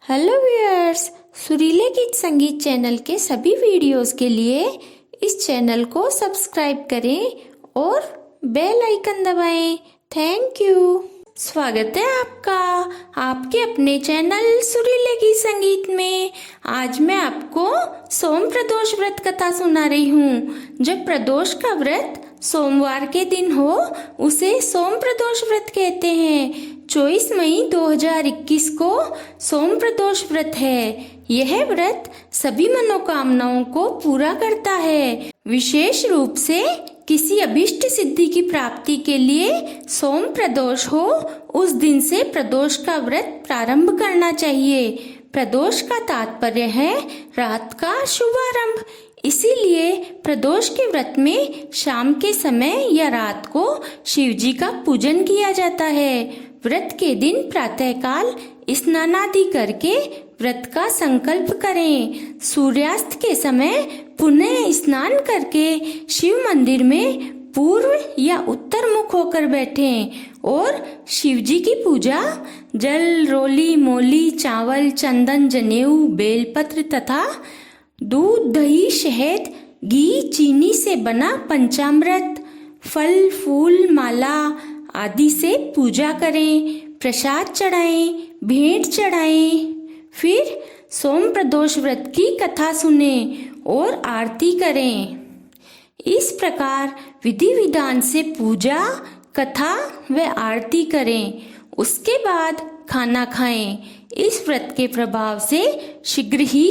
Hello viewers, सुरीले गीत संगीत channel के सभी वीडियोस के लिए इस चैनल को सब्सक्राइब करें और बेल आइकन दबाएं। Thank you. स्वागत है आपका आपके अपने चैनल सुरीले गीत संगीत में। आज मैं आपको सोम प्रदोष व्रत कथा सुना रही हूँ। जब प्रदोष का व्रत सोमवार के दिन हो उसे सोम प्रदोष व्रत कहते हैं। 24 मई 2021 को सोम प्रदोष व्रत है। यह व्रत सभी मनोकामनाओं को पूरा करता है। विशेष रूप से किसी अभिष्ट सिद्धि की प्राप्ति के लिए सोम प्रदोष हो उस दिन से प्रदोष का व्रत प्रारंभ करना चाहिए। प्रदोष का तात्पर्य है रात का शुभारंभ। इसीलिए प्रदोष के व्रत में शाम के समय या रात को शिव जी का पूजन किया जाता है। व्रत के दिन प्रातःकाल स्नानादि करके व्रत का संकल्प करें। सूर्यास्त के समय पुनः स्नान करके शिव मंदिर में पूर्व या उत्तर मुख होकर बैठें और शिव जी की पूजा जल, रोली, मोली, चावल, चंदन, जनेऊ, बेलपत्र तथा दूध, दही, शहद, घी, चीनी से बना पंचामृत, फल, फूल, माला आदि से पूजा करें। प्रसाद चढ़ाएं, भेंट चढ़ाएं। फिर सोम प्रदोष व्रत की कथा सुने और आरती करें। इस प्रकार विधि विधान से पूजा, कथा व आरती करें। उसके बाद खाना खाएं। इस व्रत के प्रभाव से शीघ्र ही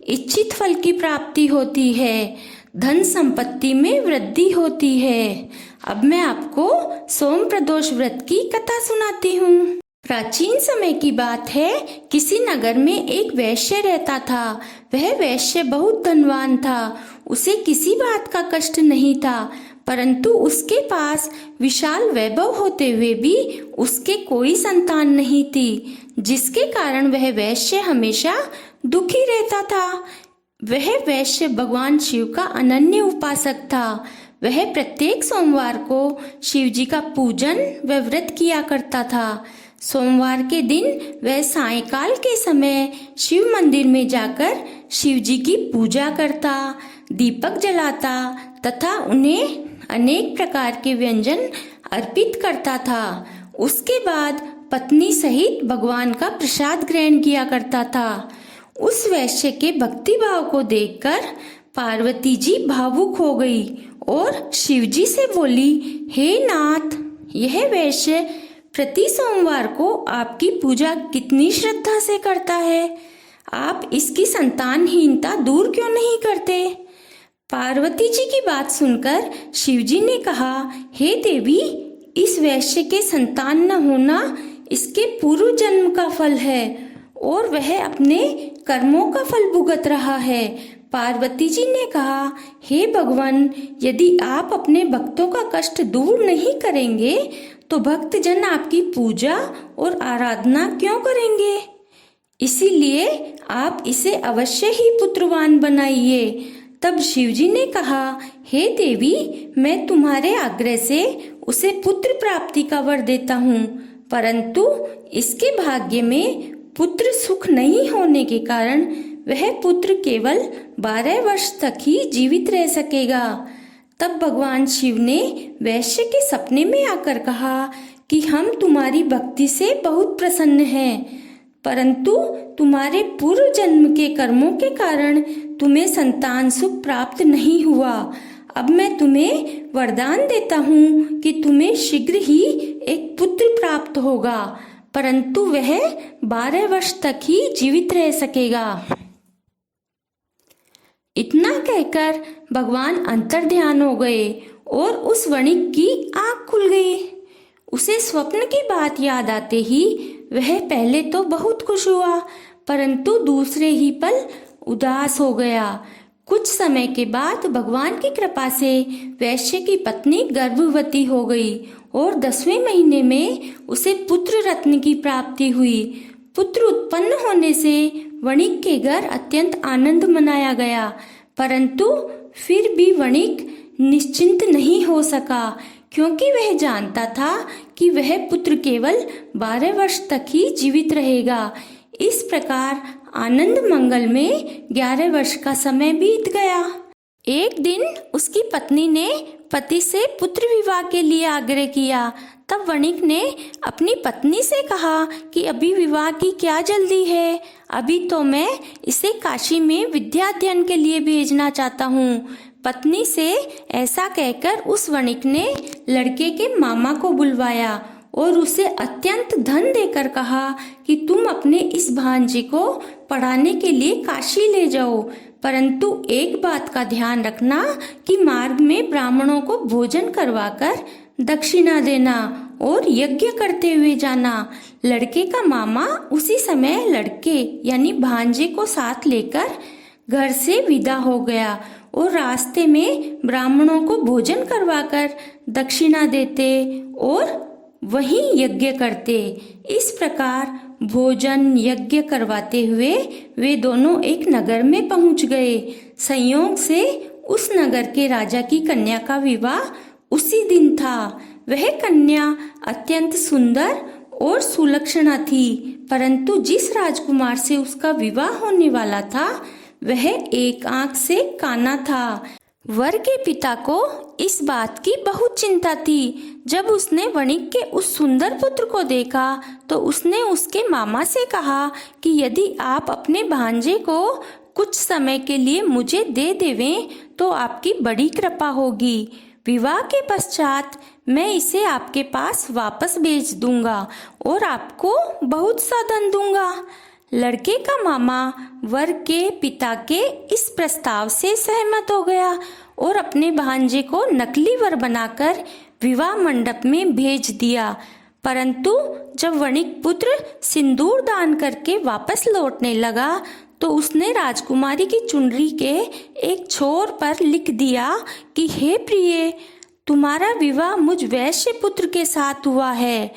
इच्छित फल की प्राप्ति होती है। धन संपत्ति में वृद्धि होती है। अब मैं आपको सोम प्रदोष व्रत की कथा सुनाती हूँ। प्राचीन समय की बात है। किसी नगर में एक वैश्य रहता था। वह वैश्य बहुत धनवान था। उसे किसी बात का कष्ट नहीं था, परंतु उसके पास विशाल वैभव होते हुए भी उसके कोई संतान नहीं थी, जिसके कारण वह वैश्य हमेशा दुखी रहता था। वह वैश्य भगवान शिव का अनन्य उपासक था। वह प्रत्येक सोमवार को शिव जी का पूजन व व्रत किया करता था। सोमवार के दिन वह सायंकाल के समय शिव मंदिर में जाकर शिव जी की पूजा करता, दीपक जलाता तथा उन्हें अनेक प्रकार के व्यंजन अर्पित करता था। उसके बाद पत्नी सहित भगवान का प्रसाद ग्रहण किया करता था। उस वैश्य के भक्ति भाव को देखकर पार्वती जी भावुक हो गई और शिव जी से बोली, हे नाथ, यह वैश्य प्रति सोमवार को आपकी पूजा कितनी श्रद्धा से करता है। आप इसकी संतानहीनता दूर क्यों नहीं करते। पार्वती जी की बात सुनकर शिव जी ने कहा, हे देवी, इस वैश्य के संतान न होना इसके पूर्व जन्म का फल है और वह अपने कर्मों का फल भुगत रहा है। पार्वती जी ने कहा, हे भगवान, यदि आप अपने भक्तों का कष्ट दूर नहीं करेंगे तो भक्त जन आपकी पूजा और आराधना क्यों करेंगे। इसीलिए आप इसे अवश्य ही पुत्रवान बनाइए। तब शिवजी ने कहा, हे देवी, मैं तुम्हारे आग्रह से उसे पुत्र प्राप्ति का वर देता हूँ, परंतु इसके भाग्य में पुत्र सुख नहीं होने के कारण वह पुत्र केवल 12 वर्ष तक ही जीवित रह सकेगा। तब भगवान शिव ने वैश्य के सपने में आकर कहा कि हम तुम्हारी भक्ति से बहुत प्रसन्न हैं, परंतु तुम्हारे पूर्व जन्म के कर्मों के कारण तुम्हें संतान सुख प्राप्त नहीं हुआ। अब मैं तुम्हें वरदान देता हूँ कि तुम्हें शीघ्र ही एक पुत्र प्राप्त होगा, परंतु वह 12 वर्ष तक ही जीवित रह सकेगा। इतना कहकर भगवान अंतर्ध्यान हो गए और उस वणिक की आँख खुल गई। उसे स्वप्न की बात याद आते ही वह पहले तो बहुत खुश हुआ, परंतु दूसरे ही पल उदास हो गया। कुछ समय के बाद भगवान की कृपा से वैश्य की पत्नी गर्भवती हो गई और 10वें महीने में उसे पुत्र रत्न की प्राप्ति हुई। पुत्र उत्पन्न होने से वणिक के घर अत्यंत आनंद मनाया गया, परंतु फिर भी वणिक निश्चिंत नहीं हो सका, क्योंकि वह जानता था कि वह पुत्र केवल 12 वर्ष तक ही जीवित रहेगा। इस प्रकार आनंद मंगल में 11 वर्ष का समय बीत गया। एक दिन उसकी पत्नी ने पति से पुत्र विवाह के लिए आग्रह किया। तब वणिक ने अपनी पत्नी से कहा कि अभी विवाह की क्या जल्दी है, अभी तो मैं इसे काशी में विद्याध्ययन के लिए भेजना चाहता हूँ। पत्नी से ऐसा कहकर उस वणिक ने लड़के के मामा को बुलवाया और उसे अत्यंत धन देकर कहा कि तुम अपने इस भांजे को पढ़ाने के लिए काशी ले जाओ, परंतु एक बात का ध्यान रखना कि मार्ग में ब्राह्मणों को भोजन करवाकर दक्षिणा देना और यज्ञ करते हुए जाना। लड़के का मामा उसी समय लड़के यानी भांजे को साथ लेकर घर से विदा हो गया और रास्ते में ब्राह्मणों को भोजन करवाकर दक्षिणा देते और वहीं यज्ञ करते। इस प्रकार भोजन यज्ञ करवाते हुए वे दोनों एक नगर में पहुंच गए। संयोग से उस नगर के राजा की कन्या का विवाह उसी दिन था। वह कन्या अत्यंत सुंदर और सुलक्षणा थी, परंतु जिस राजकुमार से उसका विवाह होने वाला था वह एक आंख से काना था। वर के पिता को इस बात की बहुत चिंता थी। जब उसने वणिक के उस सुंदर पुत्र को देखा तो उसने उसके मामा से कहा कि यदि आप अपने भांजे को कुछ समय के लिए मुझे दे देवें तो आपकी बड़ी कृपा होगी। विवाह के पश्चात मैं इसे आपके पास वापस भेज दूंगा और आपको बहुत सा धन दूंगा। लड़के का मामा वर के पिता के इस प्रस्ताव से सहमत हो गया और अपने भांजे को नकली वर बनाकर विवाह मंडप में भेज दिया। परंतु जब वणिक पुत्र सिंदूर दान करके वापस लौटने लगा तो उसने राजकुमारी की चुनरी के एक छोर पर लिख दिया कि हे प्रिय, तुम्हारा विवाह मुझ वैश्य पुत्र के साथ हुआ है।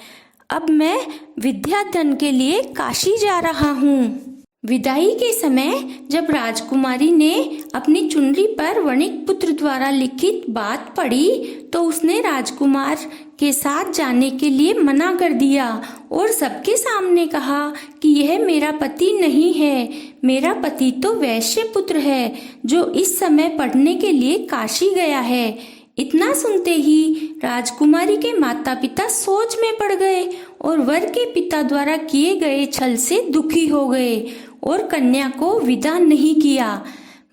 अब मैं विद्याध्ययन के लिए काशी जा रहा हूँ। विदाई के समय जब राजकुमारी ने अपनी चुनरी पर वणिक पुत्र द्वारा लिखित बात पढ़ी तो उसने राजकुमार के साथ जाने के लिए मना कर दिया और सबके सामने कहा कि यह मेरा पति नहीं है, मेरा पति तो वैश्य पुत्र है जो इस समय पढ़ने के लिए काशी गया है। इतना सुनते ही राजकुमारी के माता पिता सोच में पड़ गए और वर के पिता द्वारा किए गए छल से दुखी हो गए और कन्या को विदा नहीं किया।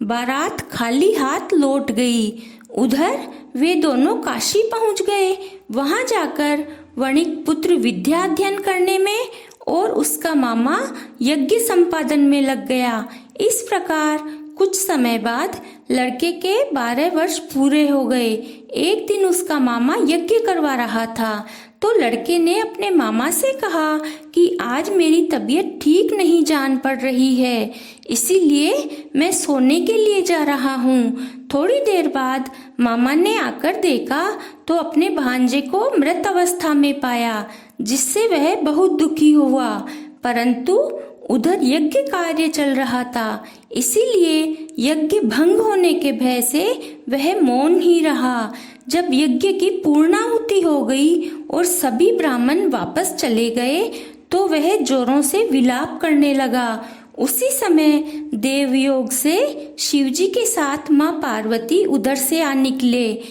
बारात खाली हाथ लौट गई। उधर वे दोनों काशी पहुंच गए। वहां जाकर वणिक पुत्र विद्याध्ययन करने में और उसका मामा यज्ञ संपादन में लग गया। इस प्रकार कुछ समय बाद लड़के के 12 वर्ष पूरे हो गए। एक दिन उसका मामा यज्ञ करवा रहा था तो लड़के ने अपने मामा से कहा कि आज मेरी तबीयत ठीक नहीं जान पड़ रही है, इसीलिए मैं सोने के लिए जा रहा हूँ। थोड़ी देर बाद मामा ने आकर देखा तो अपने भांजे को मृत अवस्था में पाया, जिससे वह बहुत दुखी हुआ। परंतु उधर यज्ञ कार्य चल रहा था, इसीलिए यज्ञ भंग होने के भय से वह मौन ही रहा। जब यज्ञ की पूर्णाहुति हो गई और सभी ब्राह्मण वापस चले गए तो वह जोरों से विलाप करने लगा। उसी समय देवयोग से शिवजी के साथ माँ पार्वती उधर से आ निकले।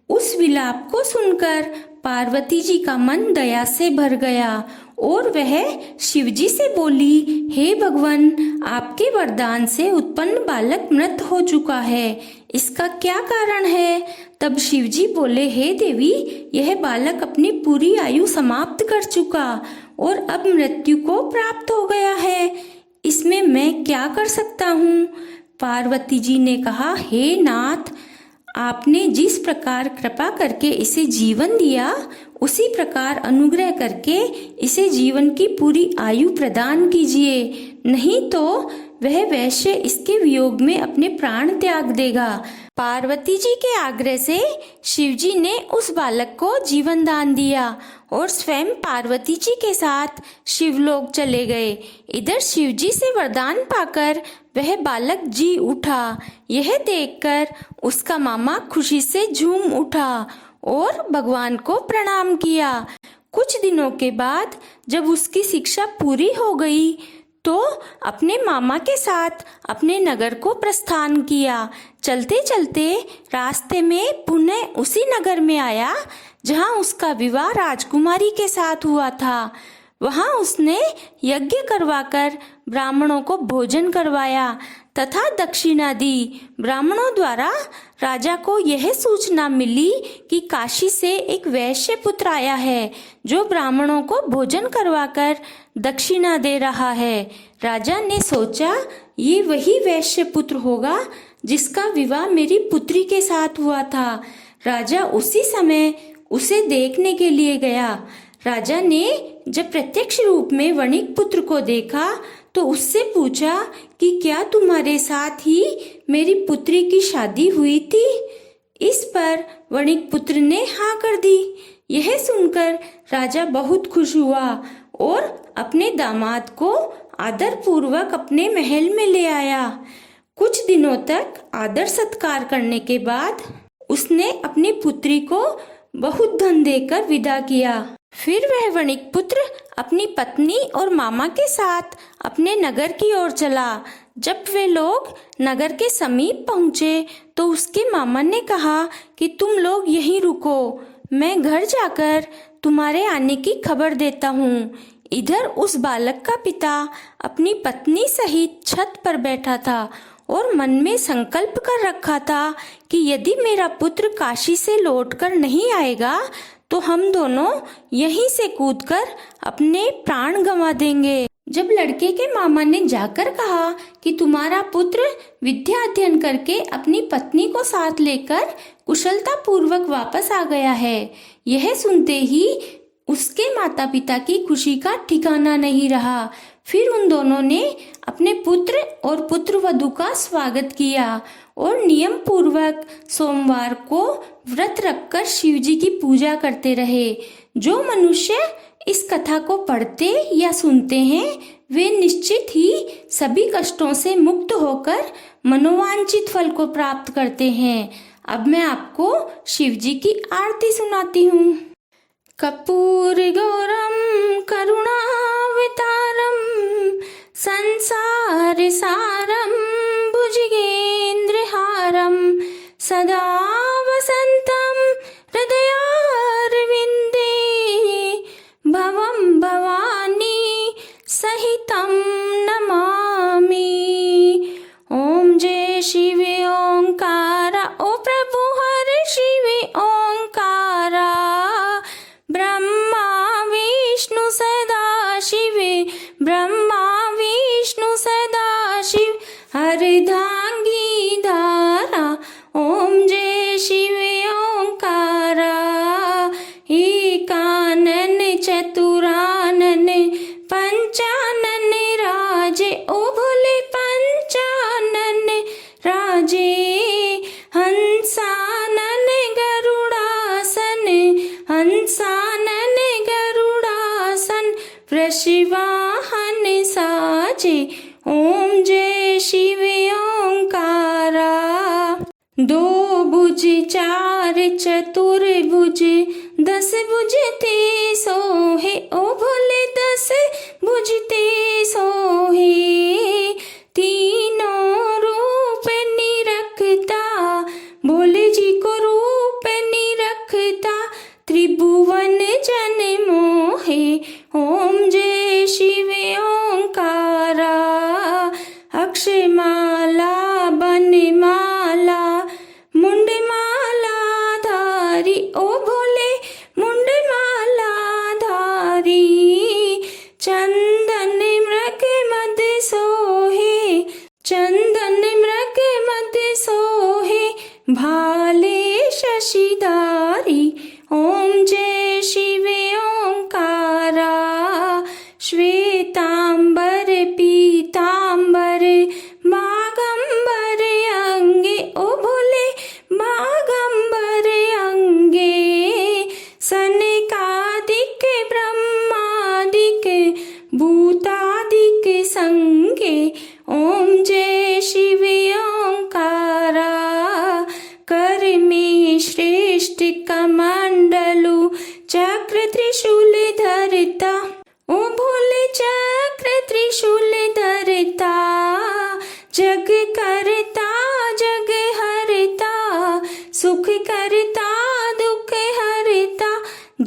उस विलाप को सुनकर पार्वती जी का मन दया से भर गया और वह शिवजी से बोली, हे भगवान, आपके वरदान से उत्पन्न बालक मृत हो चुका है, इसका क्या कारण है? तब शिवजी बोले, हे देवी, यह बालक अपनी पूरी आयु समाप्त कर चुका और अब मृत्यु को प्राप्त हो गया है, इसमें मैं क्या कर सकता हूँ? पार्वती जी ने कहा, हे नाथ, आपने जिस प्रकार कृपा करके इसे जीवन दिया उसी प्रकार अनुग्रह करके इसे जीवन की पूरी आयु प्रदान कीजिए, नहीं तो वह वैश्य इसके वियोग में अपने प्राण त्याग देगा। पार्वती जी के आग्रह से शिवजी ने उस बालक को जीवन दान दिया और स्वयं पार्वती जी के साथ शिवलोक चले गए। इधर शिवजी से वरदान पाकर वह बालक जी उठा। यह देखकर उसका मामा खुशी से झूम उठा और भगवान को प्रणाम किया। कुछ दिनों के बाद जब उसकी शिक्षा पूरी हो गई तो अपने मामा के साथ अपने नगर को प्रस्थान किया। चलते चलते रास्ते में पुनः उसी नगर में आया जहाँ उसका विवाह राजकुमारी के साथ हुआ था। वहाँ उसने यज्ञ करवाकर ब्राह्मणों को भोजन करवाया तथा दक्षिणा दी। ब्राह्मणों द्वारा राजा को यह सूचना मिली कि काशी से एक वैश्य पुत्र आया है जो ब्राह्मणों को भोजन करवाकर दक्षिणा दे रहा है। राजा ने सोचा ये वही वैश्य पुत्र होगा जिसका विवाह मेरी पुत्री के साथ हुआ था। राजा उसी समय उसे देखने के लिए गया। राजा ने जब प्रत्यक्ष रूप में वणिक पुत्र को देखा तो उससे पूछा कि क्या तुम्हारे साथ ही मेरी पुत्री की शादी हुई थी? इस पर वणिक पुत्र ने हाँ कर दी। यह सुनकर राजा बहुत खुश हुआ और अपने दामाद को आदर पूर्वक अपने महल में ले आया। कुछ दिनों तक आदर सत्कार करने के बाद उसने अपनी पुत्री को बहुत धन देकर विदा किया। फिर वह वणिक पुत्र अपनी पत्नी और मामा के साथ अपने नगर की ओर चला। जब वे लोग नगर के समीप पहुँचे तो उसके मामा ने कहा कि तुम लोग यहीं रुको, मैं घर जाकर तुम्हारे आने की खबर देता हूँ। इधर उस बालक का पिता अपनी पत्नी सहित छत पर बैठा था और मन में संकल्प कर रखा था कि यदि मेरा पुत्र काशी से लौटकर नहीं आएगा तो हम दोनों यहीं से कूदकर अपने प्राण गंवा देंगे। जब लड़के के मामा ने जाकर कहा कि तुम्हारा पुत्र विद्या अध्ययन करके अपनी पत्नी को साथ लेकर कुशलता पूर्वक वापस आ गया है, यह सुनते ही उसके माता पिता की खुशी का ठिकाना नहीं रहा। फिर उन दोनों ने अपने पुत्र और पुत्रवधू का स्वागत किया और नियम पूर्वक सोमवार को व्रत रखकर शिव जी की पूजा करते रहे। जो मनुष्य इस कथा को पढ़ते या सुनते हैं वे निश्चित ही सभी कष्टों से मुक्त होकर मनोवांछित फल को प्राप्त करते हैं। अब मैं आपको शिव जी की आरती सुनाती हूँ। कर्पूर गौरम करुणावतारम संसार सारम भुजगेन्द्रहारम सदा वसंतम हृदयारविंदे भवम भवानी सहितं नमामि। ओम जय शिव ओंकारा, ओ प्रभु हर शिव ओंकारा। ब्रह्मा विष्णु सदा शिव, ब्रह्मा विष्णु सदा शिव अर्धांगी धारा। ओम जय शिव ओंकारा। एकानन चतुरानन पंचानन राजे, ओ भोले पंचानन राजे। हंसानन गरुड़ासन, हंसानन गरुड़ासन वृषवाहन साजे। ओम जय शिव ओंकारा। दो भुज चार चतुर्भुज, 10 भुज ते सोहे, ओ भोले 10 भुज ते सोहे। तीनों रूप निरखता, भोले जी को रूप निरखता त्रिभुवन जन मोहे। ओम जय शिव ओंकारा। अक्षमाला बनमाला मुंडमाला धारी, ओ भोले मुंडमाला धारी। चंदन मृग मद सोहे, चंदन मृग मद सोहे भाले शशिधारी। ओम जय शिव ओंकारा। श्वेतांबर पीतांबर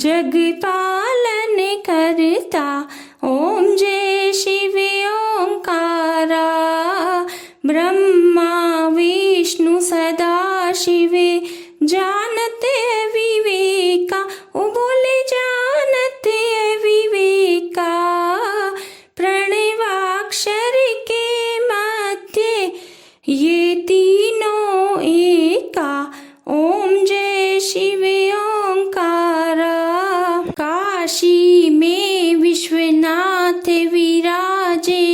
जग पालन करता ओम जय शिव ओंकारा ब्रह्मा विष्णु सदा शिव जानते विवेका ओ बोले जानते विवेका प्रणवाक्षर के मध्य ये तीनों एका ओम जय शिव ओंकारा काशी में विश्वनाथ विराजे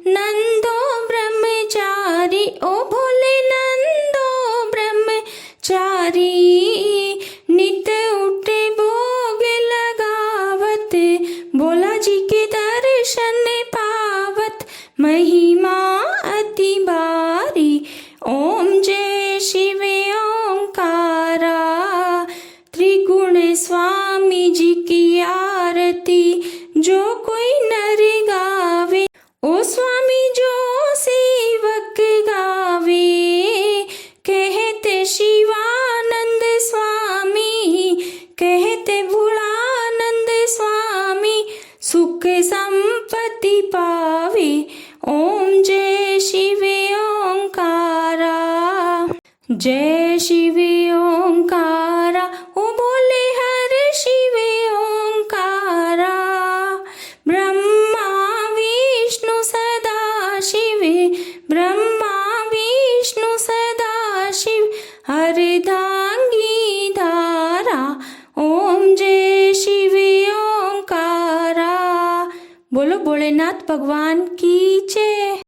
नंदो ब्रह्मचारी ओ भोले नंदो ब्रह्मचारी नित उठे भोग लगावत भोला जी के दर्शन पावत महिमा अति भारी ओम जय शिव ओंकारा त्रिगुण स्वामी जी की आरती जो कोई नर गावे ओ स्वामी जो सेवक गावे कहते शिवानंद स्वामी कहते भोलानंद स्वामी सुख संपत्ति पावे ओम जय शिव ओंकारा जय शिव ओंकारा ओ बोले हर शिव ओंकारा ब्रह्मा विष्णु सदा शिव ब्रह्मा विष्णु सदा शिव अर्धांगी धारा ओम जय शिव ओंकारा। बोलो भोलेनाथ भगवान की जय।